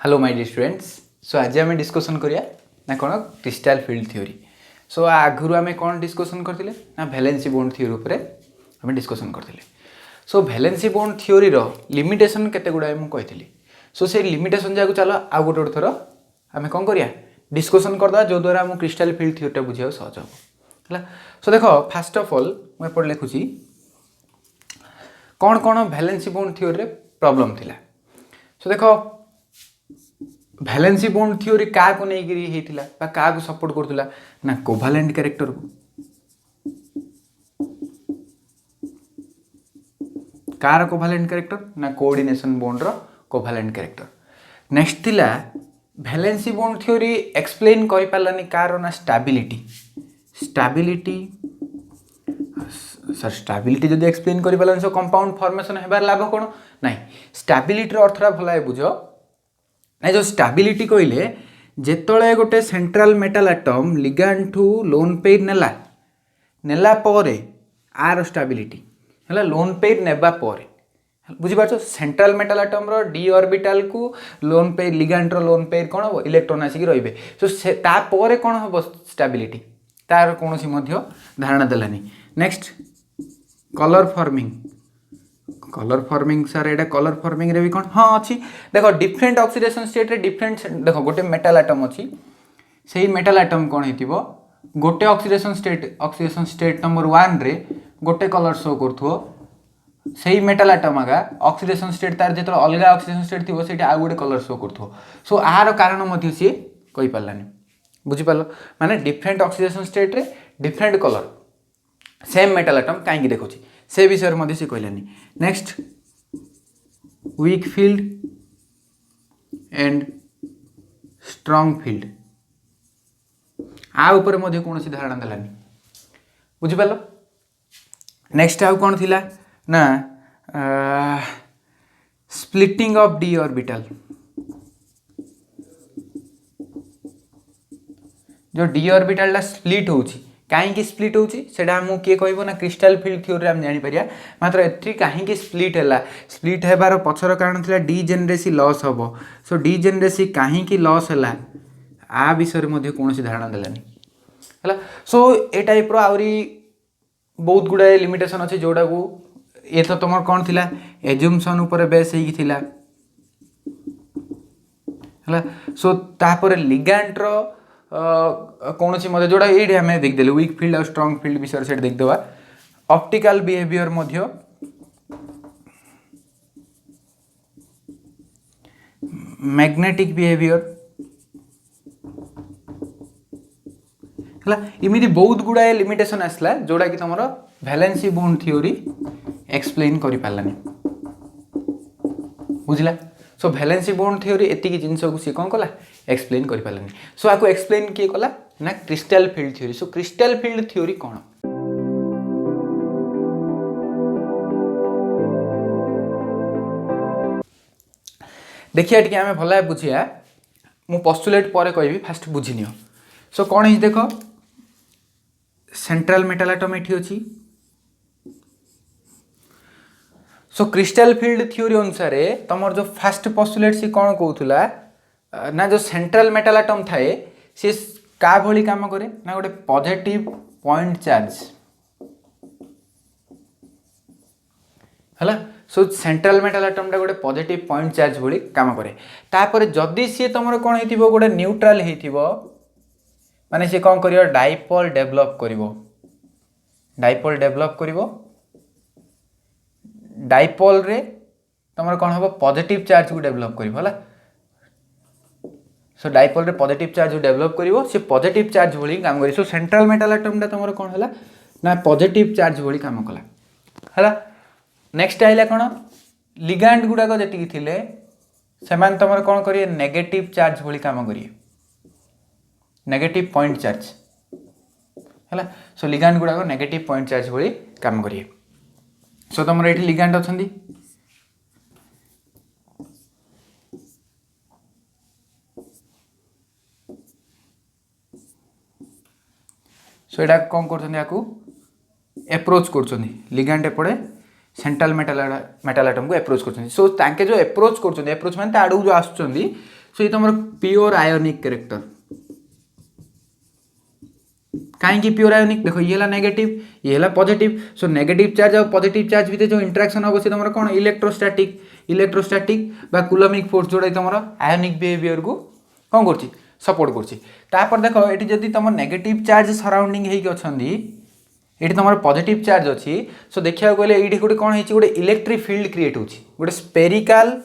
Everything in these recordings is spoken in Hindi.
Hello my dear students. So आज आम डिस्कसन करिया ना कौन क्रिस्टल फील्ड थ्योरी। सो आगुरी आम कौन डिस्कसन करते ना वैलेंसी बॉन्ड थ्योरी उपर आम डिस्कसन करते। सो वैलेंसी बॉन्ड थ्योरी लिमिटेशन केते गुड़ा मुझे। सो से लिमिटेशन जाक चलो आउ गोटे थर आम कौन करिया डिस्कसन करदा जो द्वारा आम क्रिस्टल फील्ड थ्योरीटा बुझे सहज हम है। सो देख फास्ट ऑफ ऑल मुझे लिखुची कौन कौन वैलेंसी बॉन्ड थ्योरी प्रॉब्लम थिला। सो देख वैलेंसी बॉन्ड थ्योरी क्या को नहीं क्या को सपोर्ट करथुला ना कोभालेंट कैरेक्टर को कार कोभालेंट कैरेक्टर ना कोऑर्डिनेशन बॉन्ड रो कोभालेंट कैरेक्टर। नेक्स्ट थिला वैलेंसी बॉन्ड थ्योरी एक्सप्लेन करि पालानी कार ना स्टेबिलिटी सर स्टेबिलिटी जदि एक्सप्लेन करि पालानी सो कंपाउंड फॉर्मेशन हेबार लाभ कोन नाही। स्टेबिलिटी रो अर्थरा भलाय बुझो ना जो स्टेबिलिटी कहले जेतळे गोटे सेंट्रल मेटल एटम लिगांड ठू लोन पेयर नेला परे आर स्टेबिलिटी है लोन पेयर नेबा परे बुझिपार central metal atom rho D orbital को लोन पेयर लिगांड रो लोन पेयर कौन हम इलेक्ट्रॉन आसिक रे सो से तापर कौन हम स्टेबिलिटी तार कौन धारणा देलानी। नेक्स्ट कलर फॉर्मिंग सर एटा कलर फॉर्मिंग रे भी कौन हाँ अच्छी देख डिफरेंट ऑक्सीडेशन स्टेट रे डिफरेंट देख गोटे मेटल एटम अच्छी से मेटल एटम कौन हो गोटे ऑक्सीडेशन स्टेट नंबर 1 रे गोटे कलर शो करूथो से मेटल एटम आगा ऑक्सीडेशन स्टेट तार जो अलग ऑक्सीडेशन स्टेट थी से आउ गोटे कलर शो करूथो। सो आर कारण सी कही पारानी बुझिपार माने डिफरेंट ऑक्सीडेशन स्टेट रे different colour same metal atom कहीं देखुची से विषय में सी कहलानी। Next weak field and strong field आ ऊपर मध्य कौन सी धारणा देलानी बुझिपार। नेक्स्ट आउ कौन थिला ना स्प्लिटिंग ऑफ डी ऑर्बिटल जो डी ऑर्बिटल ला स्प्लिट होची कहीं स्प्लिट होची सेटा हमू किए कहबो ना क्रिस्टल फील्ड थ्योरी हम जानि परिया मात्र एथि कहीं स्प्लिट हैला स्प्लिट हेबार पछर कारण थिला डीजेनरेसी लॉस हबो। सो डीजेनरेसी कहीं लॉस हैला आ विषय मध्ये कोनोसी धारणा देलानी हैला। सो ए टाइप रो आउरी बहुत गुडा लिमिटेशन अछि जोडा को ये तो तुम कौन थिला एज्यूमशन ऊपर बेस हेकी थिला हैला। सो तापर लिगांड रो कौन सी मध्य जोड़ा ये आम देखदेलु वीक फील्ड और स्ट्रॉन्ग फील्ड विषय से देखदेवा। ऑप्टिकल बिहेवियर मध्य मैग्नेटिक बिहेवियर है इमिदी बहुत गुड़ाए लिमिटेशन आसला जोड़ा कि तुम वैलेंसी बॉन्ड थ्योरी एक्सप्लेन करि पालानी बुझला। सो वैलेंसी बॉन्ड थ्योरी एतिकी जिनस को सी कौन कला एक्सप्लेन करि पालानी। सो आपको एक्सप्लेन किए कला ना क्रिस्टल फील्ड थ्योरी। सो क्रिस्टल फील्ड थ्योरी कौन देखिए टी आम भल बुझिया मु पोस्टुलेट पर कहबी फास्ट बुझी नियो। सो कौन है देख सेंट्रल मेटल एटम एठी अछि। सो क्रिस्टल फील्ड थ्योरी अनुसार तुम जो फास्ट पोस्टुलेट सी कौन कहूला ना जो सेंट्रल मेटल एटम थाए सी का भली काम करे ना गोटे पॉजिटिव पॉइंट चार्ज है। सो सेंट्रल मेटल एटम गोटे पॉजिटिव पॉइंट चार्ज भली काम करे तापर जदि सी तुम कौन हो गोटे न्यूट्रल हो माने सी कौन करियो डाइपोल डेवलप करिवो डाइपोल रे तुम कौन हम पॉजिटिव चार्ज को डेवलप कर। सो डाइपोल रे पॉजिटिव चार्ज डेवलप करिवो से पॉजिटिव चार्ज भली काम करी। सो सेंट्रल मेटल एटम तुम कौन है ना पॉजिटिव चार्ज भली काम कला है। नेक्स्ट आइला कौन लिगांड गुड़ाक जी थिले सेमान तुम कौन करिए नेगेटिव चार्ज भली काम करिए नेगेटिव पॉइंट चार्ज है। सो लिगांड गुड़ाक नेगेटिव पॉइंट चार्ज भली काम करिए। सो तुम ये लिगांड अच्छा सो यहाँ कौन कर एप्रोच कर लिगांड एपटे सेंट्रल मेटल एटम को एप्रोच कर। सो तांके जो एप्रोच कर एप्रोच माने आड़ू जो आसुचंदी सो ये तुम प्योर आयोनिक कैरेक्टर कहीं प्योर आयोनिक देखो ये नेगेटिव ये पॉजिटिव सो नेगेटिव चार्ज और पॉजिटिव चार्ज भितर जो इंटरेक्शन हम से तुम कौन इलेक्ट्रोस्टैटिक बा कूलमिक फोर्स जोड़ा तुम आयोनिक बिहेवियर को कौन कर सपोर्ट कर देख ये जदि तुम नेगेटिव चार्ज सराउंडिंग होती तुम पॉजिटिव चार्ज अच्छी सो देखा गले ये गोटे कौन गोटे इलेक्ट्रिक फील्ड क्रिएट होची गोटे spherical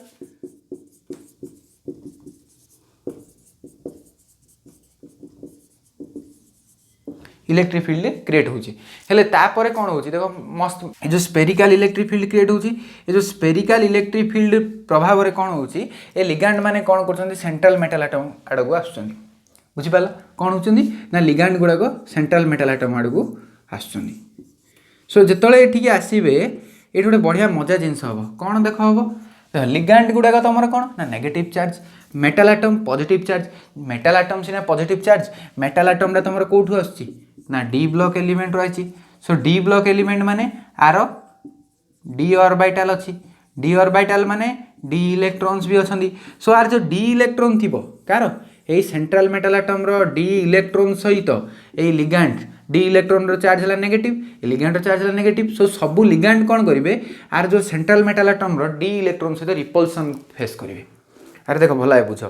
electric field create hopper कौन हो देख मस्त ये जो स्पेरिकल इलेक्ट्रिक फील्ड क्रिएट होची ये जो स्पेरिकल इलेक्ट्रिक फील्ड प्रभाव में कौन हो लिगांड माने कौन कर सेंट्रल मेटल एटम आड़ को आसुच्च बुझिपाल कौन होती ना लिगांड गुड़ाक सेंट्रल मेटल एटम आड़ को आसुच्च सो जिते ये आसवे ये गोटे बढ़िया मजा जिनस हम कौन देख हम लिगांड गुड़ाक तुम कौन ना negative charge metal atom positive charge metal atom सीना पॉजिटिव चार्ज मेटल एटम तुम कौटू आसुच्ची ना डी ब्लॉक एलिमेंट रही सो डी ब्लॉक एलिमेंट माने आर डी ऑर्बिटल अच्छी डी ऑर्बिटल माने डी इलेक्ट्रॉन्स भी अच्छी सो आर जो डी इलेक्ट्रॉन थी कार यही central metal atom rho D electron सहित यही लिगांड डी इलेक्ट्रॉन रो चार्ज है नेगेटिव लिगांड चार्ज है नेगेटिव सो सबू लिगांड कौन करेंगे आर जो central metal atom rho D electron सहित रिपल्सन फेस करेंगे अरे देख भल है बुझ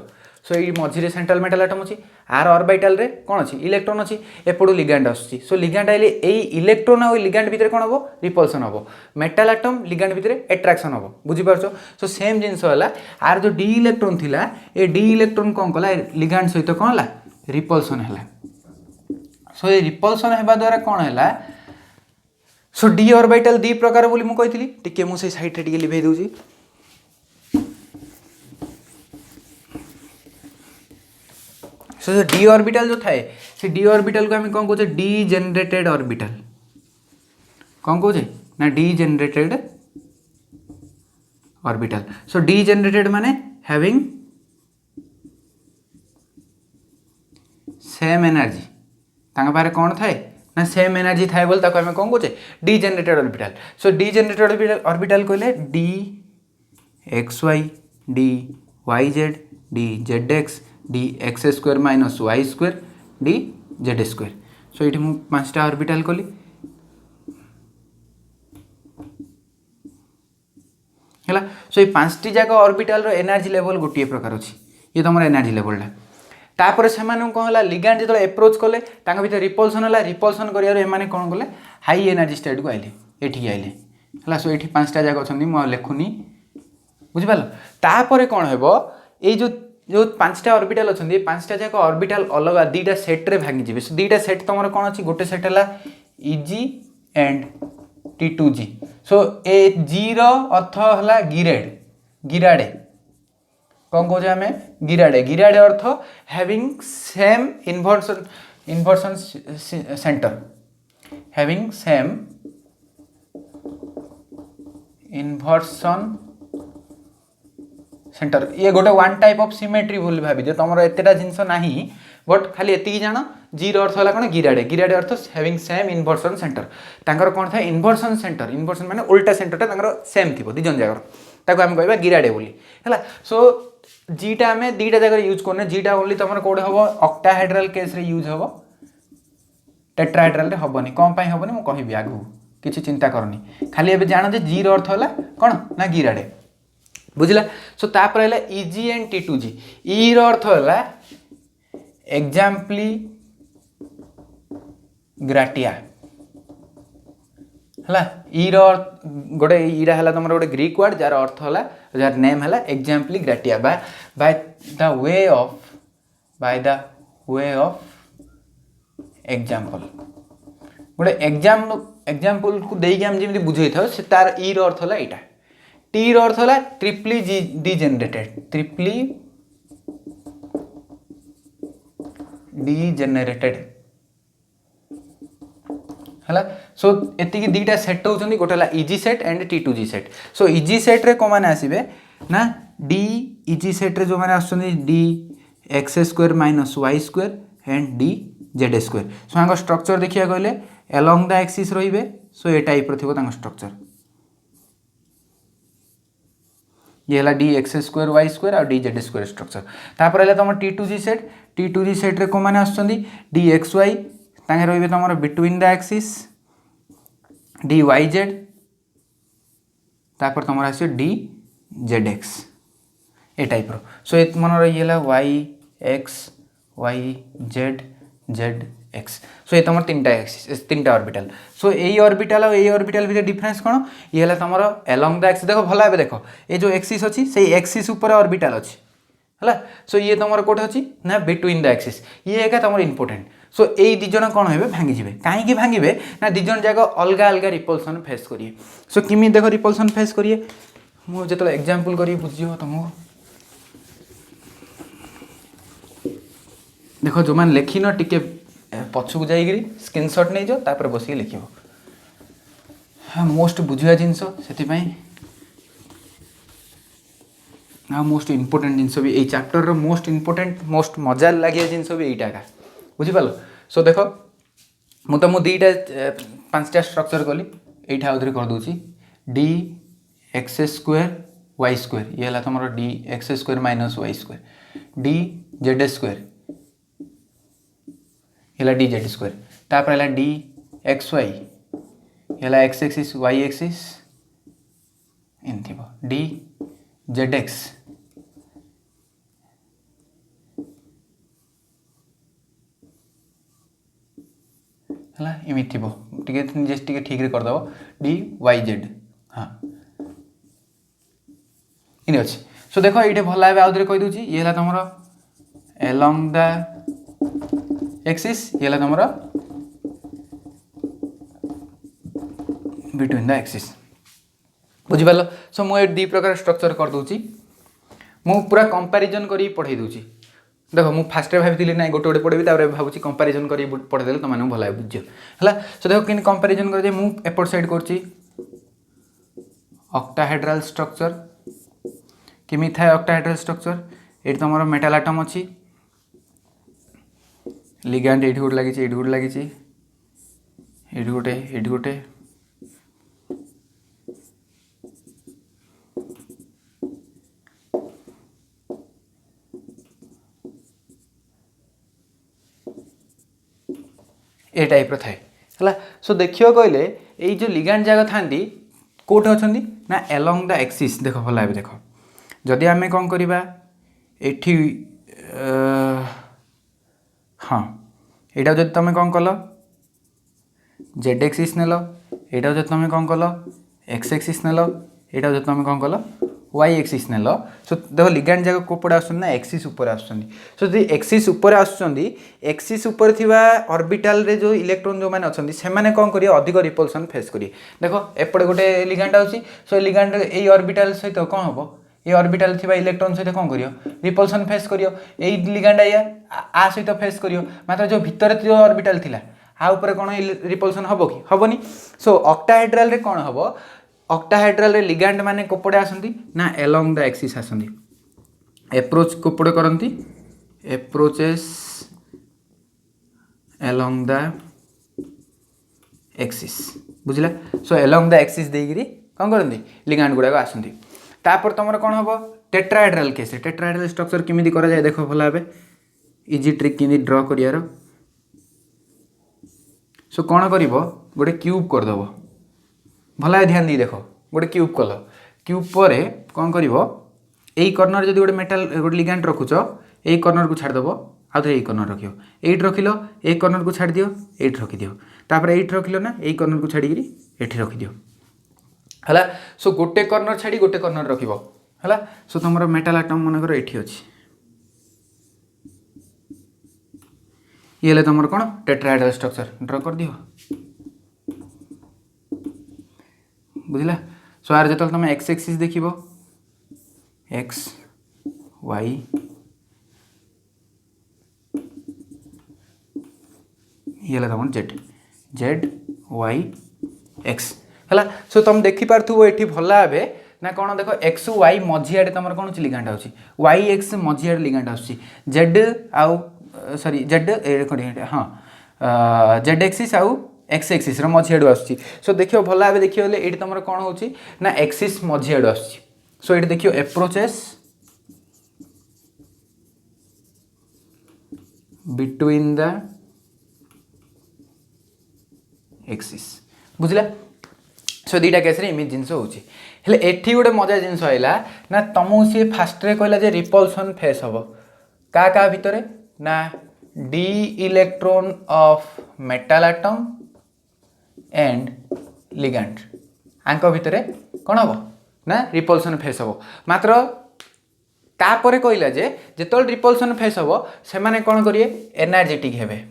सो ये मझे सेंट्रल मेटल एटम अच्छी आर ऑर्बिटल रे कौन अच्छी इलेक्ट्रॉन अच्छी एपटू लिगांड आसुची सो लिगांड आइले यही इलेक्ट्रॉन और लिगांड भितर कौन हम रिपल्सन हम मेटल एटम लिगांड भितर एट्राक्शन हम बुझीपार सो सेम जिनस है आर जो डी इलेक्ट्रॉन थिला ए डी इलेक्ट्रॉन कौन कला लिगांड सहित कौन है रिपल्सन है सो ये रिपल्सन होगा द्वारा कौन है सो डी ऑर्बिटल दी प्रकार बोली मुझे कही टिके मुझे साइड रे लिभे दूसरी सो जो डी ऑर्बिटल जो थाए से डी ऑर्बिटल को आम कौन कहे डी जेनरेटेड ऑर्बिटल कौन कहे ना D generated orbital so D generated माने हैविंग सेम एनर्जी तांका पारे कौन थाए ना सेम एनर्जी थाए बोल ताको आम कौन कहे degenerated orbital so degenerated orbital कहले D x Y D Y Z D Z X D x square minus Y square D Z square so ये मुझे 5टा ऑर्बिटल कली है सो ये 5टी जाक ऑर्बिटल रो एनर्जी लेवल गोटे प्रकार अच्छी ये तुम एनर्जी लेवलटा तापर से कौन है लिगांड जो एप्रोच कले भर रिपल्सन है रिपल्सन कर कौन कले हाई एनर्जी स्टेट को आइले ये आइले है सो ये 5टा जाक अच्छा मुझे लिखुनी बुझिपाल तापर कौन हे ये जो 5टा ऑर्बिटल अच्छा 5टा जाक ऑर्बिटल अलग 2टा सेट रे भांगी जी सो 2टा सेट तुम कौन अच्छी गोटे सेट है इजी एंड T2G सो ए जी रो अर्थ है गिराडे कौन कहे आम गिराडे अर्थ having same inversion centre having same inversion centre ये गोटे वन टाइप ऑफ सिमेट्री बोली भाभी तुम एतेटा जिनस ना बट खाली एति जान जी अर्थ है कौन गिराडे अर्थ हैविंग सेम इन्वर्सन सेंटर तांकर कौन था इन्वर्सन सेंटर इन्वर्सन माने उल्टा सेंटरटा तांकर सेम थी दिजन जगह ताको आम कहबा गिराडे बोली है सो जीटा आम 2टा जगह यूज करने जीटा ओनली तुम कौटे हम ऑक्टाहेड्रल केस रे यूज हम टेट्राहेड्रल रे हेनी कौन हेनी मुझे कहबी आगू किसी चिंता करनी खाली एबे जान जे जी अर्थ है कौन ना गिराडे बुझला सो तापर है इजी एंड T2G ई अर्थ है एग्जाम्पली ग्राटिया है ई गोटे ईरा है तुम गोटे ग्रीक वर्ड जार अर्थ है जार नेम है एग्जाम्पली ग्राटिया by the way of example गोटे एग्जाम्पल को देकी आम जमी बुझे था से तार ई अर्थ है यहाँ टी अर्थ है ट्रिपली डिजेनेरेटेड है सो एतिकी 2टा सेट होती गोटे है easy set and T2G set so easy set रे कौन मैंने आसवे ना डी इजी सेट रे जो मैंने आस D x square minus Y square and D Z square so यहाँ स्ट्रक्चर देखिए कहले एलंग द एक्सिस रे सो ये टाइप रो स्ट्रक्चर ये है D x square Y square और डी जेड स्क्वायर स्ट्रक्चर। तापर है तुम T two G set, T two G सेट्रे कौन मैंने आसुँच डी एक्स वाई तांगे रही तुम between the axis D Y Z तापर तुम आस डी जेड एक्स ए टाइप रो। सो ये मन रही Y X Y Z Z X. So ये तुम तीन टा ऑर्बिटल। सो यही ऑर्बिटल और यही ऑर्बिटल भितर डिफरेंस कौन ये है तुम एलॉन्ग द एक्सिस। देख भल भाव देख ये जो एक्सिस अच्छी से एक्सिस उपर ऑर्बिटल अच्छी है। सो ये तुम कौटे अच्छी ना बिटवीन द एक्सिस ये एक तुम इंपोर्टेंट। सो यही दिज कौन हे भांगी कहीं भांगे ना दिज जाक अलग अलग रिपल्सन फेस करेंगे। सो किमी देख रिपल्सन फेस करेंगे मुझे जो एग्जांपल करी बुझे तुमको देख जो मैंने लिखिन टिके पछक जाइए स्क्रीनशॉट नहीं जाओ तापर बस लिख मोस्ट बुझा जिनस से मोस्ट इंपोर्टेंट जिनस भी यही चैप्टर मोस्ट इंपोर्टेंट मोस्ट मजा लगे जिनस भी यहीटा का बुझिपाल। सो देख मु तुम दीटा 5टा स्ट्रक्चर कली यहीटा आउे करदे d x square Y square ये है तुम d x square minus Y square D Z square ये डी जेड स्क्वायर तापर है डी एक्स वाई ये एक्स एक्सिस वाई एक्सिस इन थी डी जेड एक्स है इमित थी ठीक रे करदेव डी वाई जेड हाँ इन अच्छी। सो देख ये भल भाव आउे कहीदे ये है तुम एलॉन्ग द एक्सिस ये है तुम बिटवीन द एक्सिस बुझिपाल। सो मुझे दी प्रकार स्ट्रक्चर करदे मु पूरा कंपैरिजन करी पढ़ाई दूची। देख मुझे फास्ट भावी ना गोटे गोटे पढ़ी तापर भावी कंपैरिजन करी पढ़ेदेले तुम भल बुझ है। सो देख कि कंपैरिजन कर एपट साइड कर ऑक्टाहेड्रल स्ट्रक्चर किमी थाए ऑक्टाहेड्रल स्ट्रक्चर ये तुम मेटाल एटम अच्छी लिगैंड ये गोटे लगी ये गोटे लगी ये गोटे ए टाइप रो थाए है। सो देखियो कहले ये जो लिगैंड जाक था कौटे अच्छा ना एलॉन्ग द एक्सिस। देख भल भाव देख जदि आम कौन करवा एठी हाँ यहाँ जो तुम कौन कल जेड एक्सिस नेल यहाँ जो तुम कौन कल एक्स एक्सिस नेल यहाँ जो तुम कौन कल वाई एक्सिस नेल। सो देख लिगैंड जाक कोपड़े आसुना एक्सिस उपर आसुँच। सो जो एक्सिस उपर आसुँच एक्सिस उपर थिबा ऑर्बिटल रे जो इलेक्ट्रॉन जो मैंने अच्छा से मैंने कौन करिए अधिक रिपल्सन फेस करिए। देख एपटे गोटे लिगैंड आउची सो लिगैंड ये ऑर्बिटल सहित कौन हम ये ऑर्बिटल थिबा इलेक्ट्रॉन सहित कौन करियो रिपल्सन फेस करियो यही लिगैंड आ सहित फेस करियो मात्र जो भितर जो ऑर्बिटल थिला आ ऊपर कौन रिपल्सन हम कि हेनी। सो ऑक्टाहेड्रल रे कौन हम ऑक्टाहेड्रल रे लिगैंड माने कोपड़े आसंती ना एलॉन्ग द एक्सिस आसंती एप्रोच कोपड़े करंती एप्रोचेस एलॉन्ग द एक्सिस बुझला। सो एलॉन्ग द एक्सिस देगिरी कौन करंती लिगैंड गुड़ाक आसंती। तापर तुम कौन हम टेट्राहेड्रल केस टेट्राहेड्रल स्ट्रक्चर किमिति करा जाए देख भल भाव इजी ट्रिक किमिति ड्र करियार। सो कौन कर गोटे क्यूब करदेव भल ध्यान दी देख गोटे क्यूब कल क्यूब पर कौन कर यही कर्नर जब गोटे मेटाल गोटे लिगैंड रखुच यही कर्नर को छाड़देव आउ थे यही कर्नर रख ये रखिल यही कर्नर को छाड़ दियो ये रखिदियो तापर ये रखिल ना यही कर्नर को छाड़ी ये रखिदियो है। सो गोटे कर्नर छाड़ी गोटे कर्नर रख है। सो तुम मेटाल आटम मनकर ये अच्छी ये तुम कौन टेट्राहेड्रल स्ट्रक्चर ड्र कर दियो बुझला। सो यार जो तुम एक्स एक्सिस देख एक्स वाई ये तुम जेड जेड वाई एक्स है। सो तुम देखिपु ये भल भाव ना कौन देख एक्स वाई मझियाड़े तुम कौन लिगैंड आउची वाई एक्स मझियाड़े लिगैंड आउची जेड आउ सॉरी जेड हाँ जेड एक्सिस आउ एक्स एक्सिस मझियाड़ू आसूँ। सो देख भल भाव देखिए ये तुम कौन हो एक्सिस मझियाड़ू आसूँ सो ये देखियो अप्रोचेस बिटवीन द एक्सिस बुझला। सो दीटा केस रे इमेज जिनस होची हेले एठी गोटे मजा जिनस आइला ना तमु सी फास्ट रे कहला जे रिपल्सन फेस हबो का भितरे ना D electron of metal atom and ligand आंक भितरे कौन हम ना रिपल्सन फेस हम मात्र तापर कहला जे जेतल रिपल्सन फेस हम से माने कौन करिए एनर्जेटिक हेबे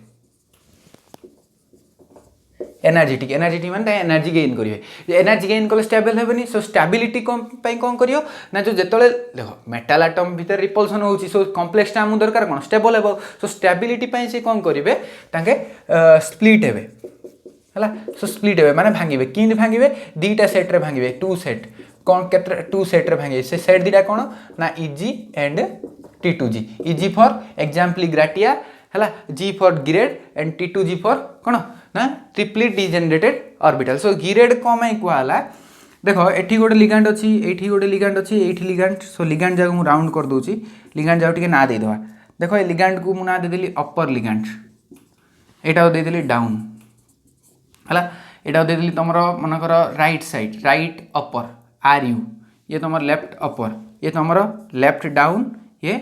एनर्जेटिक माने एनर्जी गेन करिए एनर्जी गेन कले स्टेबल हेबनी सो स्टेबिलिटी कौन करियो ना जो जेतले देखो मेटल एटम भीतर रिपल्सन होची सो कॉम्प्लेक्स टा हम दरकार कौन स्टेबल हेबो सो स्टेबिलिटी पई से कौन करिवे ताके स्प्लिट हेबे हला सो स्प्लिट हेबे माने भांगिबे किन भांगिबे दीटा सेट रे भांगिबे टू सेट कौन केत्र टू सेट रे भांगिबे से सेट दीटा कौन ना Eg and T2G Eg for example ग्राटिया हला G for gerade and T2G for कौन ना ट्रिपली डिजेनरेटेड ऑर्बिटल सो गिरेड कम है कहला देखो एठी गोटे लिगैंड अछि एठी गोटे लिगैंड अछि एठी लिगैंड सो लिगैंड जाको मु राउंड कर दोची लिगैंड जाको टिके ना दे दवा देखो ए लिगैंड को मु ना दे देली अपर लिगैंड एटा दे देली डाउन हला एटा दे देली तमरो मनकर राइट साइड राइट अपर आर यू ये तमर लेफ्ट अपर ये तमर लेफ्ट डाउन ये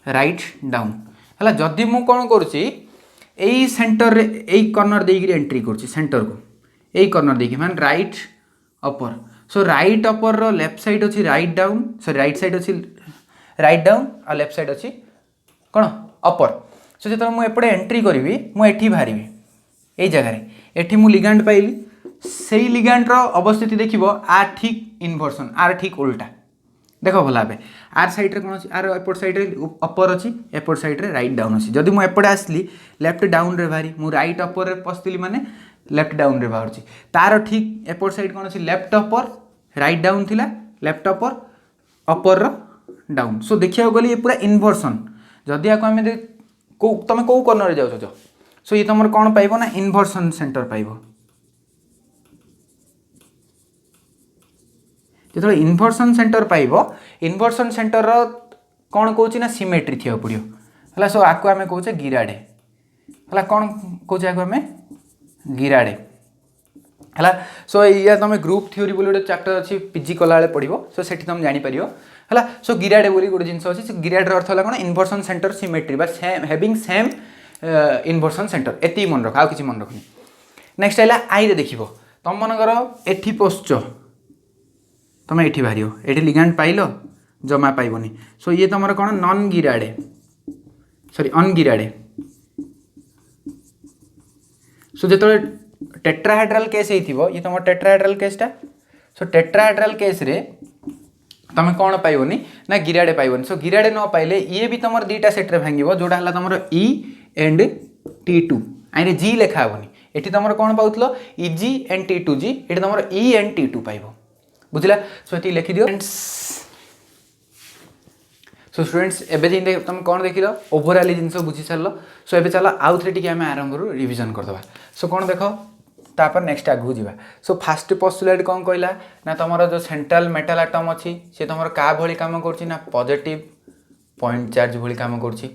राइट डाउन हला जदी मु कोन करछि एई सेंटर रे एई कॉर्नर देई के एंट्री करछि सेंटर को एई कॉर्नर देई के मान right upper so right upper रो लेफ्ट साइड अछि right down sorry right side अछि राइट डाउन आ लेफ्ट साइड अछि कोन अपर सो जेतो मु एपडे एंट्री करबी मु एठी बाहरिबी एई जगह रे एठी मु लिगैंड पाइली सेई लिगैंड रो अवस्थिति देखिबो आर ठीक इन्वर्सन आर ठीक उल्टा देखो भला बे आर साइड रे कोन अछि आर एपोर्ट साइड रे अपर अछि एपोर्ट साइड रे राइट डाउन अछि जदी मु एपडे आसली लेफ्ट डाउन रे भारी मु राइट अपर रे पस्तिली माने लेफ्ट डाउन रे बाहरछि तार ठीक एपोर्ट साइड कोन अछि लेफ्ट अपर राइट डाउन थिला लेफ्ट अपर रो डाउन सो देखिया गली ये पूरा इन्वर्सन जदी आको हमें को तमे को कॉर्नर रे जाउ छ सो ये तमर कोन पाइबो ना इन्वर्सन सेंटर पाइबो जो इन्वर्सन सेंटर पाइबो इन्वर्सन सेंटर रो कौन कहूँ ना सिमेट्री थी पड़ो है सो आपको आम कहे गिराडे है कौन कहे आपको आम गिराडे है सो या तुम ग्रुप थ्योरी बोली गोटे चैप्टर अच्छी पीजी कला पढ़ो सो से तुम जापर है सो गिराडे बोली गोटे जिन अच्छी गिराडे अर्थ है कौन इन्वर्सन सेंटर सिमेट्री बा हैविंग सेम इन्वर्सन सेंटर एति मन रख आउ किसी मन रखनी नेक्स्ट है आई रे देखो तुम मनकर एठी पोस्च तुम ये बाहर ये लिगैंड पाइल जमा पाइबनी सो ये तुम कौन नॉन गिराडे सॉरी अनगिराडे सो जो टेट्राहेड्रल केस हो ये तुम टेट्राहेड्रल केसटा सो टेट्राहेड्रल केस रे तुम कौन पाइबनी ना गिराडे पाइबनी सो गिराडे न पाइले ये भी तुम दीटा सेट रे भांगिबो जोटा हला तुम E एंड T2 आइरे G लेखा हेबनी एठी तुम कौन पाउथलो Eg एंड T2G एठी तुम E एंड T2 पाइबो बुझला सो ये लिखि दियो सो स्टूडेंट्स एबे जे तुम कौन देख लो ओवरऑल जिनस बुझी सारल सो एबे चलो आउ थे टिके आम आरंभ रू रिविजन करदबा सो कौन देख तापर नेक्स्ट आगु जीवा सो फास्ट पोस्टुलेट कौन कहला ना तुमर जो सेंट्रल मेटल एटम अच्छी से तुम का भली काम करछि ना पॉजिटिव पॉइंट चार्ज भली काम करछि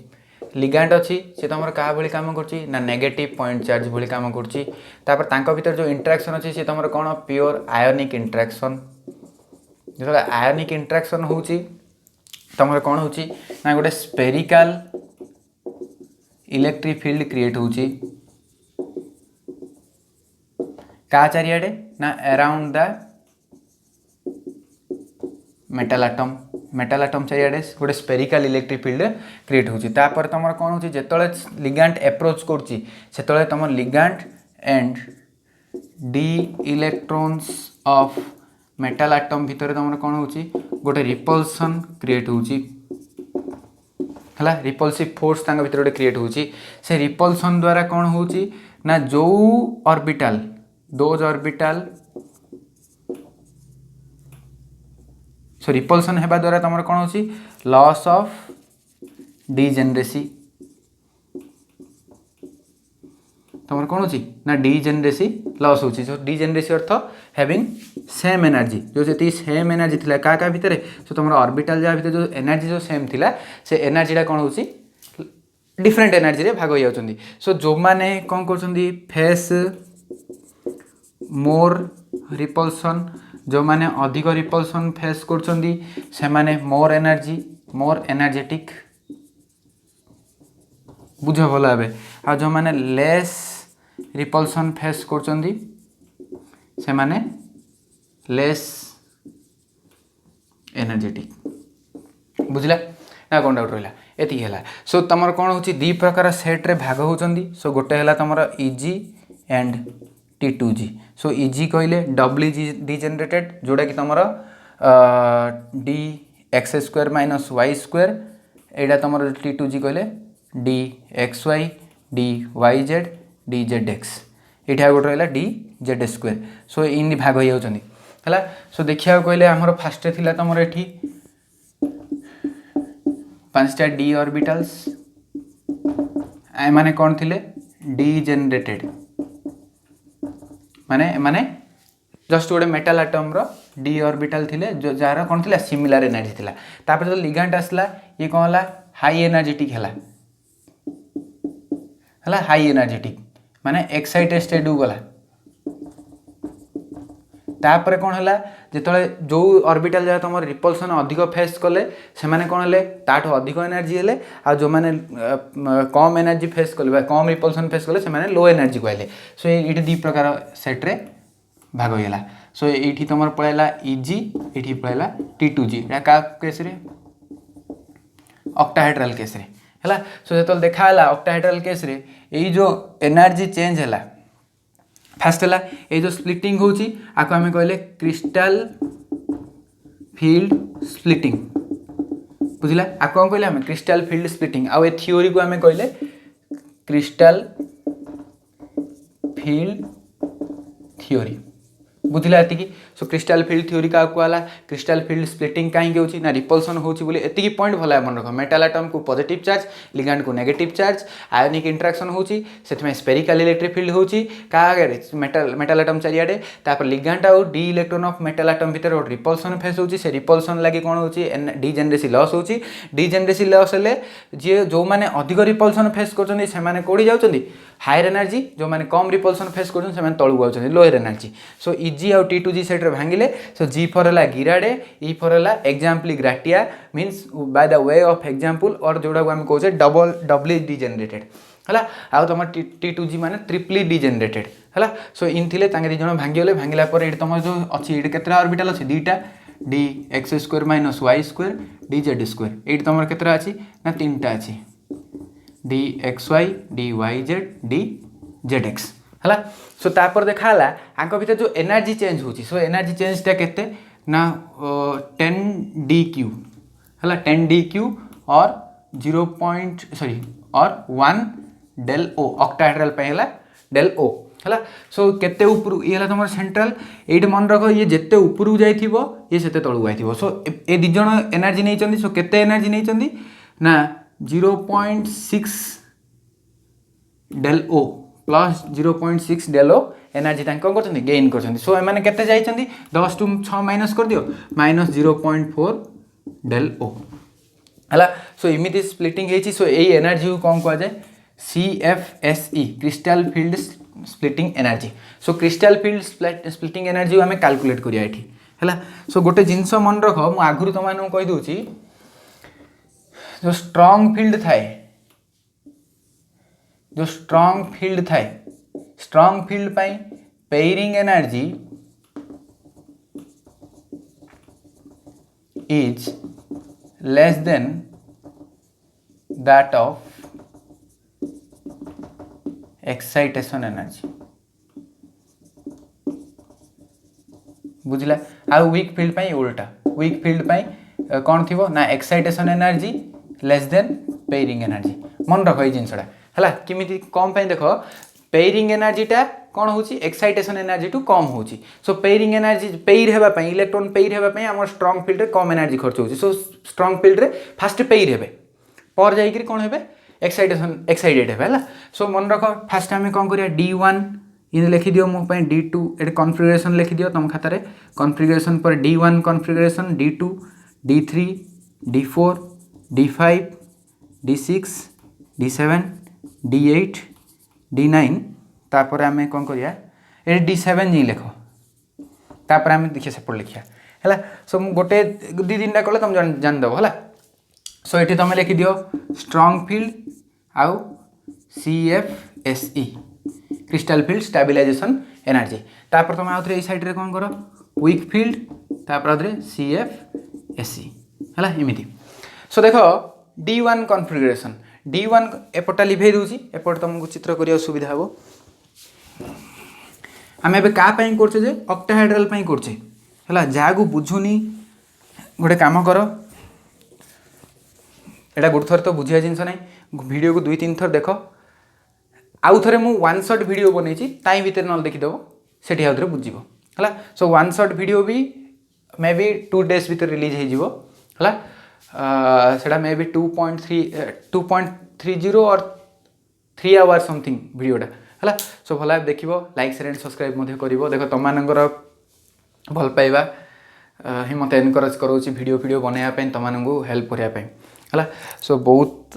लिगैंड अच्छी से तुम का भली काम करछि ना नेगेटिव पॉइंट चार्ज भली काम करछि तापर तांको भीतर जो इंटरेक्शन अच्छी से तुम कौन प्योर आयोनिक इंटरेक्शन जो आयोनिक इंटरेक्शन होची तुम कौन होची ना गोटे स्पेरिकल इलेक्ट्रिक फील्ड क्रिएट होची का चारियाडे ना अराउंड द मेटल एटम चारियाडे गोटे स्पेरिकल इलेक्ट्रिक फील्ड क्रिएट होची तापर तुम कौन होची जेतले लिगैंड अप्रोच करची सेतले तुम ligand and D electrons of metal atom भितर तुम कौन होची गोटे रिपल्सन क्रिएट होची हला रिपल्सिव फोर्स तांग भितर गोटे क्रिएट होची से रिपल्सन द्वारा कौन होची ना जो orbital those orbital so repulsion हेबा द्वारा तुम कौन होची लॉस ऑफ डीजेनरेसी तुम कौन होची ना डीजेनरेसी लॉस होची सो डीजेनरेसी अर्थ हैविंग सेम एनर्जी जो जी सेम एनर्जी थिला का भितर सो तुम ऑर्बिटल जहाँ भितर जो एनर्जी जो सेम थिला से एनर्जीटा कौन होची डिफरेंट एनर्जी रे भाग हो जाउछंदी सो जो माने कौन करछंदी फेस मोर रिपल्सन जो माने अधिक रिपल्सन फेस करछंदी से माने मोर एनर्जी मोर एनर्जेटिक बुझ भल हे आ जो माने लेस रिपल्सन फेस करछंदी से माने लेस एनर्जेटिक बुझला ना कौन डाउट रहा एति है सो तुम कौन हो दी प्रकार सेट रे भाग होती सो गोटे है तुम e g and T2G so e g कहले डब्ल्यू डी जेनरेटेड जोड़ा कि तुम d x square minus Y square एटा तुम T2G कहले D x Y D Y Z D Z x ये गोटे रहा डी जेड स्क्वायर सो इन भाग हो जाती है सो देखा कहले आमर फास्ट थिला तुम ये 5टा डी ऑर्बिटल्स माने कौन थिले डी जेनरेटेड माने माने जस्ट गोटे metal atom rho D orbital थिले जो जार कौन थिला सिमिलर एनर्जी थिला तापर जो लिगैंड आसला ये कौन हला हाई एनर्जेटिक हला हाई एनर्जेटिक माने एक्साइटेड स्टेट गला तापर कौन है जिते जो ऑर्बिटल जहाँ तुम रिपल्सन अधिक फेस कले से माने कौन है ताठू अधिक एनर्जी है आ जो मैंने कम एनर्जी फेस कले कम रिपल्सन फेस कले से माने लो एनर्जी कहले सो ये दी प्रकार सेट रे भाग होगा सो ये तुम पलैला इजी ये पलैला T2G क्या केस रे ऑक्टाहेड्रल केस रे है सो जो देखा ऑक्टाहेड्रल केस रे यही जो एनर्जी चेंज है फास्ट है ये जो स्प्लिटिंग होची आको आमे कहले क्रिस्टल फील्ड स्प्लिटिंग बुझला आको हम कहले आमे क्रिस्टल फील्ड स्प्लिटिंग आ ए थ्योरी को आमे कहले क्रिस्टल फील्ड थ्योरी बुझला एतिकी सो क्रिस्टल फील्ड थ्योरी का कहला क्रिस्टल फील्ड स्प्लिटिंग कहीं होची ना रिपल्सन होची बोली एतिकी पॉइंट भला मन रख मेटाल एटम को पॉजिटिव चार्ज लिगैंड को नेगेटिव चार्ज आयोनिक इंटरेक्शन होची सेथमे स्फेरिकल इलेक्ट्रिक फील्ड होची का आगे मेटाल एटम चारियाडे तापर लिगैंड आउ D electron of metal atom भीतर रिपल्सन फेस होची से रिपल्सन लागि कोन होची डीजेनरेसी लॉस होची डीजेनरेसी लॉस हेले जे जो माने अधिक रिपल्सन फेस करछन्ती से माने कोडी जाउछन्ती हायर एनर्जी जो माने कम रिपल्सन फेस करछन्ती से माने तळु जाउछन्ती लोअर एनर्जी सो इजी आउ T2G सेट रे भांगिले सो G फॉर हला गिराडे E फॉर हला example ग्राटिया means by the way of example और जोडा को हम कहछे डबल डीजेनरेटेड हला आ तुम T2G माने ट्रिपली डीजेनरेटेड हला सो इन थिले तांगे दी जण भांगिले भांगिला पर एट तुम जो अछि एट केतरा ऑर्बिटल अछि दीटा D x square minus Y square D Z square एट तुम केतरा अछि ना तीनटा अछि D x Y D Y Z D Z X है सो तापर देखा आंक भीतर जो एनर्जी चेंज होची सो एनर्जी चेंजटा केते ना 10 dq है 10 dq और 1 del O ऑक्टाहेड्रल पे है del O है सो केते ऊपर ये तुम सेंट्रल ये मन रख ये जिते ऊपर जाइथिबो ये सेते तळु आइथिबो सो ए दी जण एनर्जी नै चंदी सो केते एनर्जी नै चंदी ना 0.6 del O plus 0.6 del O energy कौन कर गेन कर सो एम केते जाइछन्ती 10 टू 6 माइनस कर दियो माइनस 0.4 del O है सो इमिति स्प्लिटिंग हेची सो यही एनर्जी को कौन कह जाए CFSE crystal field splitting energy so crystal field splitting energy आम कैलकुलेट करिया एठी है सो गोटे जिनस मन रख मु आगुरी तुम मानू कहि दोची जो स्ट्रॉन्ग फील्ड थाए जो स्ट्रॉन्ग फील्ड थाए strong field pi pairing energy is less then that of excitation energy बुझला आ वीक फील्ड पाई उल्टा वीक फील्ड पाई कौन थी ना excitation energy less than pairing energy मन रख ये जिनसटा है किमिति कम पाई देख पेयरिंग एनर्जीटा कौन होची एक्साइटेशन एनर्जी टू कम होची सो पेयरिंग एनर्जी पेयर हेबा पई इलेक्ट्रॉन पेयर हेबा पई हमर स्ट्रांग फील्ड रे कम एनर्जी खर्च होची सो स्ट्रांग फील्ड रे फास्ट पेयर हेबे पर जाई कौन हेबे एक्साइटेशन एक्साइटेड हेबे है सो मन रख फास्ट आम कौन करिया D1 इन लिखि दियो मो पई D2 एट कॉन्फ़िगरेशन लिखि दियो तुम खाता रे कॉन्फ़िगरेशन पर D1 configuration D2 D3 D4 D5 D6 D7 D8 D9 तापर आमे कोन करिया ए D7 जी लिखो तापर आमे देखिए सेपट लिखिया हैला सो मु गोटे दी तीन टा कले तुम जान दबो हैला सो एठी तुम लिखि दियो स्ट्रांग फील्ड आउ CFSE crystal field stabilisation energy तापर तुम आउथरे ए साइड रे कोन करो वीक फील्ड तापर आउथरे CFSE हैला एमिति सो देखो D1 कॉन्फ़िगरेशन D1 एपटा लिभे दूची एपट तुमको चित्र करिया सुविधा हो आमे बे का पई करछे जे ऑक्टाहेड्रल पई करछे हैला जागु बुझुनी गोटे काम करो एटा गुड थर तो बुझिया जिंस नै वीडियो को 2-3 थर देखो आउ थरे मु वन शॉट वीडियो बनेची ताई भीतर न देखि दबो सेठी आउथरे बुझिबो हैला सो वन शॉट वीडियो भी मे बी 2 डेज भीतर रिलीज हे जिवो हैला सेटा मे बी 2.30 और 3 आवर समथिंग वीडियोटा हैला सो भला देखिबो लाइक शेयर एंड सब्सक्राइब मध्ये करिवो देखो तमानंगर भल पाइबा ही मते एनकरेज करोची वीडियो बनाया पे तमानंगु हेल्प करिया पे हैला सो बहुत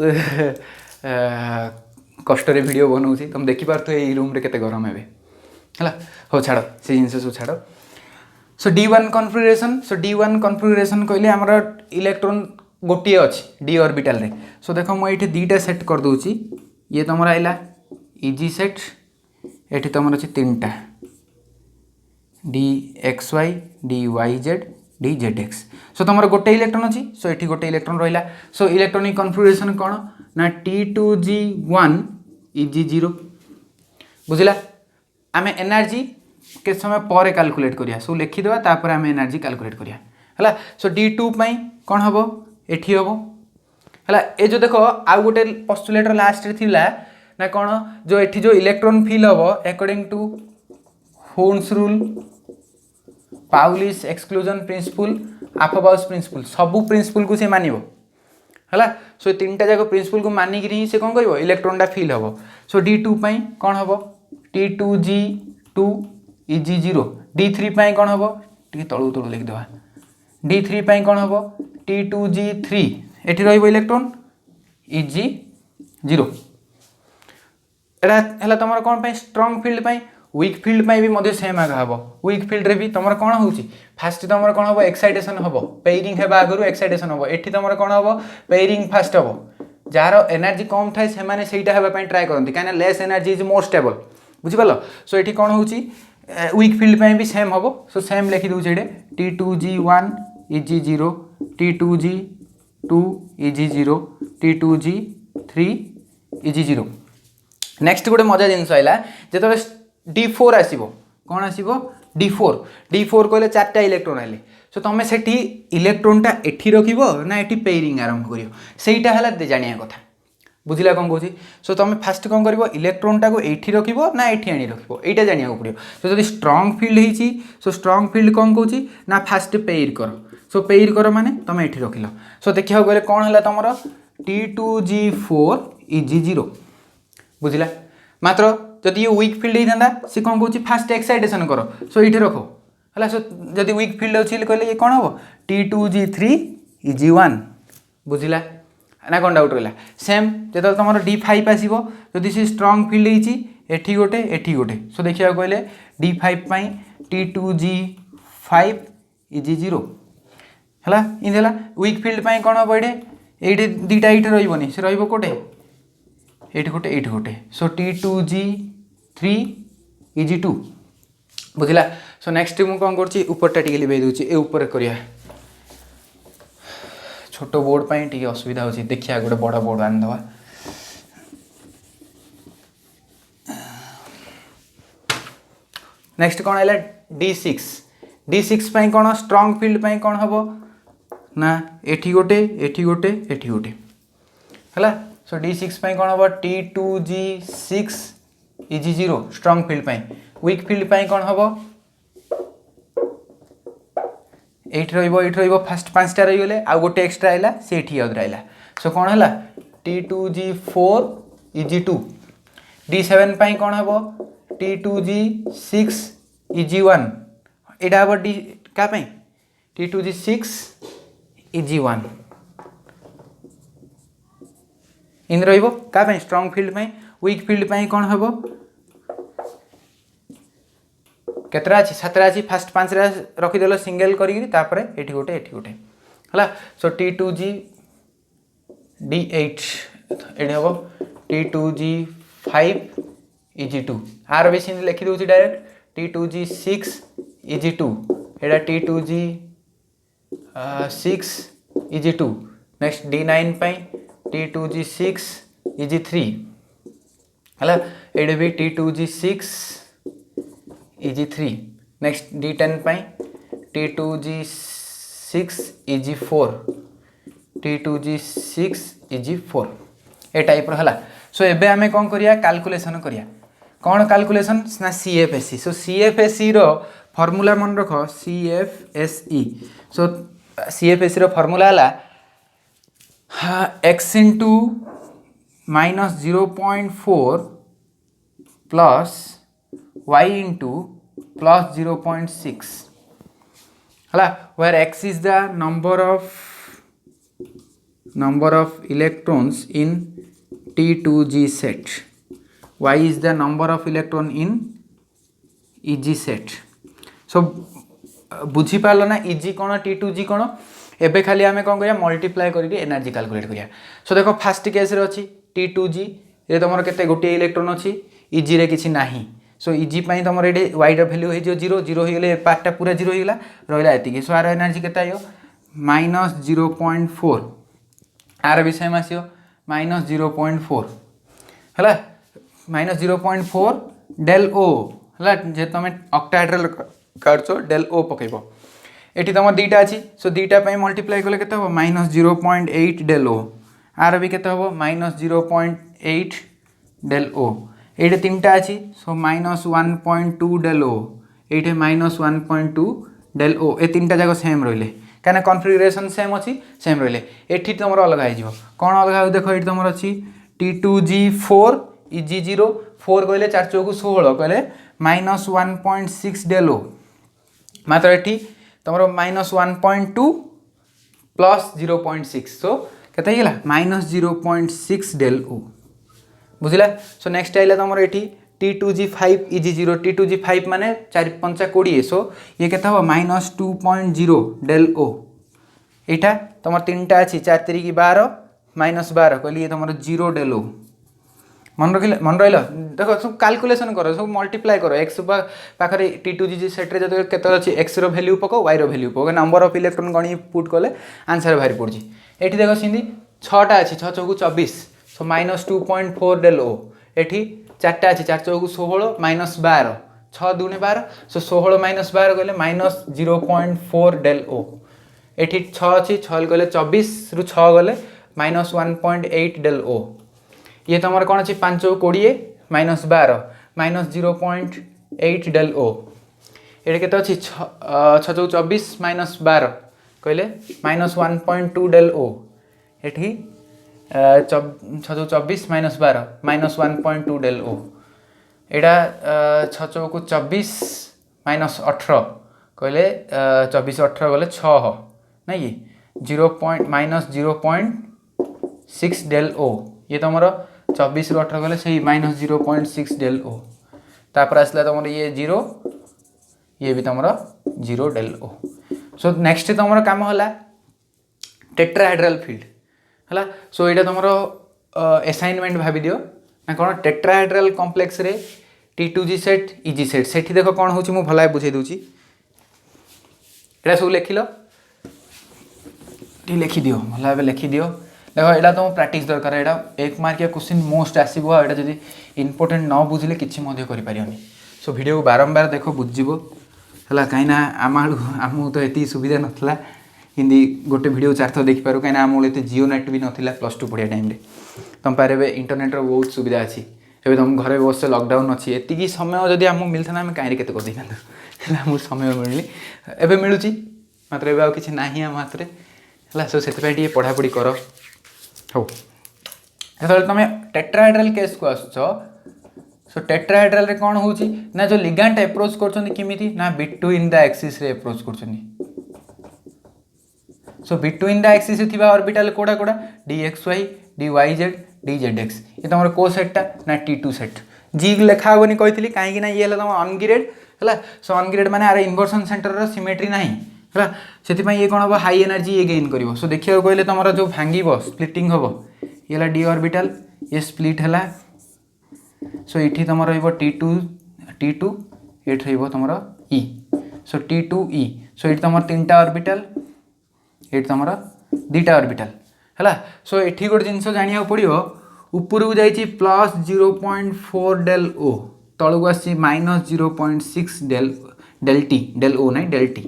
कष्ट रे वीडियो बनाउची तुम देखि पारतो ए रूम रे केते गरम हेबे हैला हो छाड़ो से जिंस सो छाड़ो सो D1 कॉन्फ़िगरेशन कहले हमर इलेक्ट्रॉन गोटी अछि d ऑर्बिटल रे सो देखो म एठी दीटा सेट कर दोची ये तमरा आइला इजी सेट एठी तमर अछि तीनटा dxy dyz dzx सो तमर गोटे इलेक्ट्रॉन अछि सो एठी गोटे इलेक्ट्रॉन रहिला सो इलेक्ट्रॉनिक कॉन्फ़िगरेशन कोन ना T2G1 Eg0 बुझिला आमे एनर्जी के समय पर कैलकुलेट करिया सो लिखि देबा तापर आमे एनर्जी कैलकुलेट करिया हला सो D2 पई कोन हबो एठी हबो हला ए जो देखो आ गोटे पोस्टुलेटर लास्ट रे थिला ना कोन जो एठी जो इलेक्ट्रॉन फील हबो अकॉर्डिंग टू होर्न्स rule Pauli's exclusion principle aufbau's principle सबु प्रिंसिपल को से मानिबो हला सो तीनटा जाको प्रिंसिपल को मानि गिरी से कोन करिवो इलेक्ट्रॉन टा फील हबो सो D2 पई कोन हबो T2G2 Eg0 D3 पई कोन हबो टी तळु तळु लिख देबा D3 पई कोन हबो T2G3 एठी रहिबो इलेक्ट्रॉन Eg0 एला हला तमर कोन पई स्ट्रांग फील्ड पई वीक फील्ड पई भी मध्ये सेम आगा हबो वीक फील्ड रे भी तमर कोन होउची फास्ट तमर कोन हबो एक्साइटेशन हबो पेयरिंग हेबा आगरु एक्साइटेशन हबो एठी तमर कोन हबो पेयरिंग फास्ट हबो जारो एनर्जी कम थाए से माने सेटा हेबा पई ट्राई करंती काना less energy is more stable बुझि पालो सो एठी कोन होउची वीक फील्ड पई भी सेम हबो सो सेम लिखि दउ छेडे T2G1 Eg0 T2G2 Eg0 T2G3 Eg0 next गोटे मजा जिनस आइला जेतबे D4 आसीबो कोन आसीबो D4 कहले चारटा इलेक्ट्रॉन आइले सो तमे सेठी इलेक्ट्रॉन टा एठी रखिबो ना एठी पेयरिंग आरंभ करियो सेटा हला जानिया कथा बुझिला कोन कहूची सो तमे फास्ट कोन करबो इलेक्ट्रॉन टा को एठी रखिबो ना एठी आनी रखिबो एटा जानिया पड़ियो सो जदी स्ट्रांग फील्ड हेची सो स्ट्रांग फील्ड कोन कहूची ना फास्ट पेयर करो सो पेयर करो माने तमे एठी रखिलो सो देखियो गले कोन हला तमरो T2G4 Eg0 बुझिला मात्र जदि ये वीक फील्ड हिथांदा से कोन कहूची फास्ट एक्साइटेशन करो सो एठी रखो हला सो जदि वीक फील्ड अछि कहले ये कोन हबो T2G3 Eg1 बुझिला ना कोन डाउट रहला सेम जेतल तमरो D5 आसीबो जदि से स्ट्रांग फील्ड हिची एठी गोटे सो देखिया कहले D5 पई T2G5 Eg0 हला इन देला वीक फील्ड पई कोन हबो एठी दीटा एठी रहइबोनी से रहइबो कोटे एठी गोटे सो T2G3 Eg2 बुझिला सो नेक्स्ट मु कोन करछि ऊपरटा टिके लिबे दोछि ए ऊपर करिया छोटो बोर्ड पई टिके असुविधा होछि देखिया गोटे बड़ बोर्ड आन दवा नेक्स्ट कोन आइला D6 पई कोन स्ट्रांग फील्ड पई कोन हबो ना एठी गोटे हला सो D6 पई कोन हबो T2G6 Eg0 स्ट्रांग फील्ड पई वीक फील्ड पई कोन हबो एठी रहइबो फास्ट पांचटा रहि गेले आ गोटे एक्स्ट्रा आइला से एठी अदर आइला सो कोन हला T2G4 Eg2 D7 पई कोन हबो T2G6 Eg1 एटा हम डी क्या T2G6 Eg1 इन रहिबो का स्ट्रांग फील्ड में वीक फील्ड में कौन हम केतरा अच्छी सातरा अच्छी फास्ट 5 रखीदेल सिंगल करी गोटे है सो T2G8 ये हम T2G5 Eg2 आर भी लिखी दूसरी डायरेक्ट T2G6 Eg2 एटा T2G6 Eg2 next D9 T2G6 Eg3 है ये भी T2G6 Eg3 next D10 T2G6 Eg4 T2G6 Eg4 ए टाइप है सो एबे आमे कौन करिया कैलकुलेशन करिया कौन कैलकुलेशन ना CFSE सो CFSE रो फॉर्मूला मन रख CFSE सो CFSE रो फॉर्मूला हला x into -0.4 plus y into plus 0.6 हला where x is the number of electrons in T2G set y is the number of electron in EG set so बुझी पारलो ना EG कौन T2G कौन एबे खाली आमे कौन करिया मल्टीप्लाई करी एनर्जी कैलकुलेट करिया सो देखो फर्स्ट केस रे अछि T2G ये तुमर केते गोटे इलेक्ट्रॉन अछि EG रे किछि नाही सो EG पई तुमर एडी y रो वैल्यू हे जो 0 0 हे गेले पार्टटा पूरा 0 हे गेला रहला एतिकी सो आर एनर्जी केते आयो -0.4 आर भी सेम आसियो -0.4 हला -0.4 del O हला जे तमे ऑक्टाहेड्रल करछो del O पकेबो एठी तमर दीटा अछि सो दीटा पई मल्टीप्लाई करले केते हो -0.8 del O आर भी केते हो -0.8 del O एठी तीनटा अछि सो -1.2 del O एठी -1.2 del O ए तीनटा जाको सेम रहले काना कॉन्फ़िगरेशन सेम अछि सेम रहले एठी तमर अलग आइ जिवो कोन अलग हो देखो एठी तमर अछि T2G4 Eg0 4 कहले 4 चौकु 16 कहले -1.6 del O मात्र एठी तमरो -1.2 प्लस 0.6 सो केते हिला -0.6 del O बुझिला सो नेक्स्ट आइला तमरो एठी T2G5 Eg0 T2G5 माने 4 5 20 सो ये केते हो -2.0 del O एटा तमर तीनटा अछि 4 3 की 12 -12 कहली ये तमरो 0 del O मन रहिला देखो सब कैलकुलेशन करो सब मल्टीप्लाई करो x पाखरे T2G सेट रे जतो केते अछि x रो वैल्यू पको y रो वैल्यू पको नंबर ऑफ इलेक्ट्रॉन गणी पुट करले आंसर भारी पड़जी एठी देखो सिंदी 6 टा अछि 6 चौकु 24 सो -2.4 del O एठी 4 टा अछि 4 चौकु 16 -12 6 2 12 सो 16 -12 कहले -0.4 del O एठी 6 अछि 6 कहले 24 रु 6 गले -1.8 del O ये तमर कोन अछि 5 20 -12 -0.8 del O एटे केते अछि 6 24 -12 कहले -1.2 del O एठी 6 24 -12 -1.2 del O एटा 6 चौकु 24 -18 कहले 24 18 गले 6 नै कि -0.6 del O ये तमरो 24 रु 18 गले सही -0.6 del O तापर आसला तमरो ये 0 ये भी तमरो 0 del O सो नेक्स्ट तमरो काम होला टेट्राहेड्रल फील्ड हला सो एटा तमरो असाइनमेंट भाबी दियो ना कोन टेट्राहेड्रल कॉम्प्लेक्स रे T2G सेट EG सेट सेठी देखो कोन होची मु भलाय बुझे दोची एटा सब लिखिलो टी लिखि दियो भलाय लिखि दियो देखो एटा तुम प्रैक्टिस दरकार एटा 1 मार्क या क्वेश्चन मोस्ट आसीबो एटा जदी इंपोर्टेंट न बुझिले किछि मध्ये करि पारियोनी सो वीडियो को बारंबार देखो बुझिबो हला काइना आमु तो एती सुविधा नथला हिंदी गोटे वीडियो 4 थर देखि पारो काइना आमु एते जियो नेट भी नथिला +2 पढिया टाइम रे तम पारेबे इंटरनेट रो बहुत सुविधा अछि एबे तुम घरे बस लॉकडाउन अछि एती की समय जदी आमु मिलथना हम काइरे केते को देखान हला आमु समय मिलली एबे मिलुची मात्र एबे आ किछि नाही आ मात्रे हला सो सेते पय टी पढा पढी करो हो एतले तमे टेट्राहेड्रल केस को आछो सो टेट्राहेड्रल रे कौन होची ना जो लिगांट अप्रोच करछन किमिति ना बिटवीन द एक्सिस रे अप्रोच करछन सो बिटवीन द एक्सिस थिबा ऑर्बिटल कोडा कोडा dxy dyz dzx ये तमर को सेटटा ना t2 सेट जी लेखा होनी कहितली काहे कि ना ये तम अनग्रेड हला सो अनग्रेड माने आरे इन्वर्सन सेंटर रो सिमेट्री नाही हला सेति पई ये कोन हो हाई एनर्जी ये गेन करिवो सो देखियो कहले तमरो जो भांगीबो स्प्लिटिंग होबो ये ला d ऑर्बिटल ये स्प्लिट हला सो इठी तमरो रहइबो t2 एठ रहइबो तमरो e सो t2e सो इठ तमर तीनटा ऑर्बिटल एठ तमरो दीटा ऑर्बिटल हला सो एठी गोट जिंस जानिया पड़ियो ऊपर को जाइछि प्लस 0.4 डेल ओ तळु को आछि माइनस 0.6 डेल टी डेल ओ नै डेल टी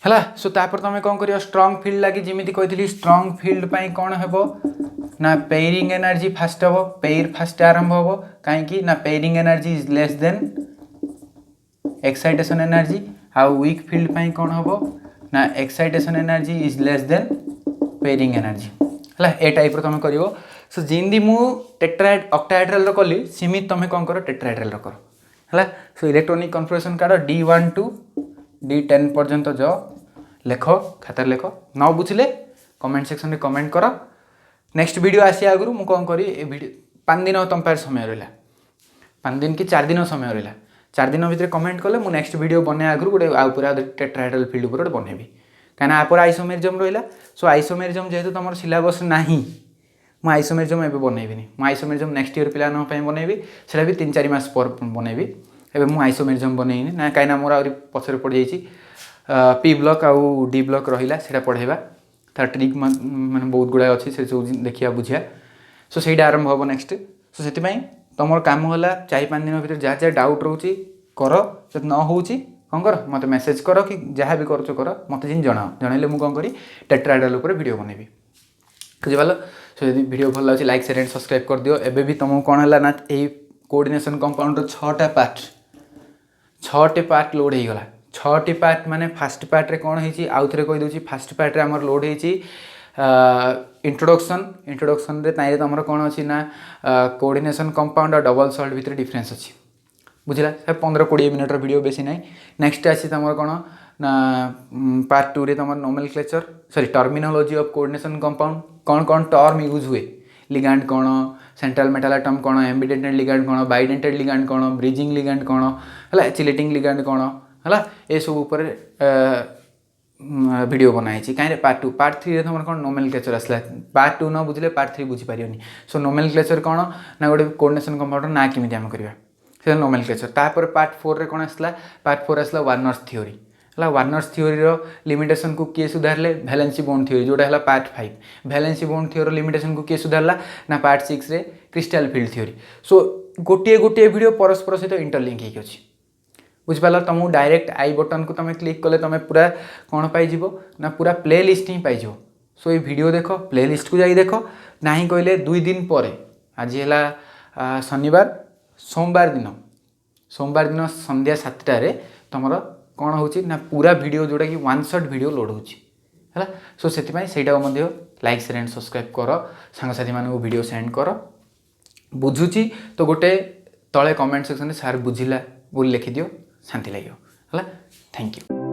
हला सो तापर तमे कोन करियो स्ट्रांग फील्ड लागि जिमिति कहितली स्ट्रांग फील्ड पई कोन हेबो ना पेयरिंग एनर्जी फास्ट हबो पेयर फास्ट आरंभ हबो काहे कि ना pairing energy is less than excitation energy आ वीक फील्ड पई कोन हबो ना excitation energy is less than pairing energy हला ए टाइप रो तमे करियो सो जिंदी मु टेट्राहेड ऑक्टाहेड्रल रो कली सीमित तमे कोन करो टेट्राहेड्रल रो करो हला सो इलेक्ट्रॉनिक कन्फिगरेशन काढो D1 टू D10 पर्यंत जो लेखो खातार लेखो न बुझिले कमेंट सेक्शन रे कमेंट करो नेक्स्ट वीडियो आसी आगु मु कोन करी ए वीडियो 5 दिन तम पार समय रहला 5 दिन की 4 दिन समय रहला 4 दिन भीतर कमेंट कले मु नेक्स्ट वीडियो बने आगु गोटे आ पूरा टेट्राहेड्रल फील्ड ऊपर बनेबी काना आपर आइसोमेरिज्म रहला सो आइसोमेरिज्म जेहेतु तमर सिलेबस नाही मु आइसोमेरिज्म एबे बनेबिनी मु आइसोमेरिज्म नेक्स्ट ईयर पिला न पय बनेबी सेला भी 3-4 मास पर बनेबी एबे मु आइसोमेरिज्म बनेइनी ना काइना मोर आउरी पछरे पड़ जाईची पी ब्लॉक आउ डी ब्लॉक रहिला सेटा पढेबा तार ट्रिक माने बहुत गुडा अछि से जो देखिया बुझिया सो सेटा आरंभ होबो नेक्स्ट सो सेति पय तमर काम होला 4-5 दिन भीतर जा डाउट रहउची करो जत न होउची कोन कर मते मेसेज करो कि जहाँ भी करछो करो मते जिन जणाओ जणाइले मु कोन करी टेट्राहेड्रल ऊपर वीडियो बनेबी बुझिबालो सो यदि वीडियो भल लागछि लाइक शेयर एंड सब्सक्राइब कर दियो एबे भी तुमको कोन हला ना ए कोऑर्डिनेशन कंपाउंड रो 6टा पार्ट लोड हे गला 6टी पार्ट माने फर्स्ट पार्ट रे कोन हेची आउ थरे कहि दोची फर्स्ट पार्ट रे हमर लोड हेची इंट्रोडक्शन रे ताइरे तमरो कोन अछि ना कोऑर्डिनेशन कंपाउंड और डबल सॉल्ट भीतर डिफरेंस अछि बुझला 15-20 मिनट रो वीडियो बेसी नै नेक्स्ट अछि तमरो कोन ना पार्ट 2 रे तमर nomenclature sorry terminology of coordination compound कौन टर्म यूज हुए लिगैंड कौन सेंट्रल मेटल एटम कौन एम्बिडेंटेड लिगैंड कौन बाइडेंटेड लिगैंड कौन ब्रिजिंग लिगैंड कौन हला चिलेटिंग लिगैंड कौन हला ए सब ऊपर वीडियो बनाई कहीं पार्ट 3 रे तुम कौन नोमेनक्लेचर आसला पार्ट 2 न बुझले पार्ट 3 बुझी पारियोनी सो नोमेनक्लेचर कौन ना गोटे कोऑर्डिनेशन कंपाउंड ना केमिति हम करबा से नोमेनक्लेचर तापर पार्ट 4 रे कौन आसला पार्ट 4 आसला वार्नर्स थ्योरी हला वार्नर्स थ्योरी रो लिमिटेशन को किए सुधारले वैलेंसी बॉन्ड थ्योरी जोटा हला part 5 valency bond theory limitation को किए सुधारला ना पार्ट 6 रे क्रिस्टल फील्ड थ्योरी सो गोटे वीडियो परस्पर सहित इंटरलिंक हेकि अछि बुझ पाला तुमको डायरेक्ट आई बटन को तुम क्लिक कले तुम पूरा कौन पाइज ना पूरा प्ले लिस्ट ही पाइज सो ये वीडियो देख प्ले लिस्ट को जाई देख ना ही कहले 2 दिन पर आज है शनिवार सोमवार दिन संध्या 7टा तुम कौन हो ना पूरा वीडियो जोटा कि 1 शॉट वीडियो लोड होगा सो से लाइक शेयर एंड सब्सक्राइब कर सांगसाथी मानक वीडियो सेंड कर बुझुची तो गोटे तले कमेंट सेक्शन में सार बुझिला बोल लिखिदियो शांति लगे है थैंक यू।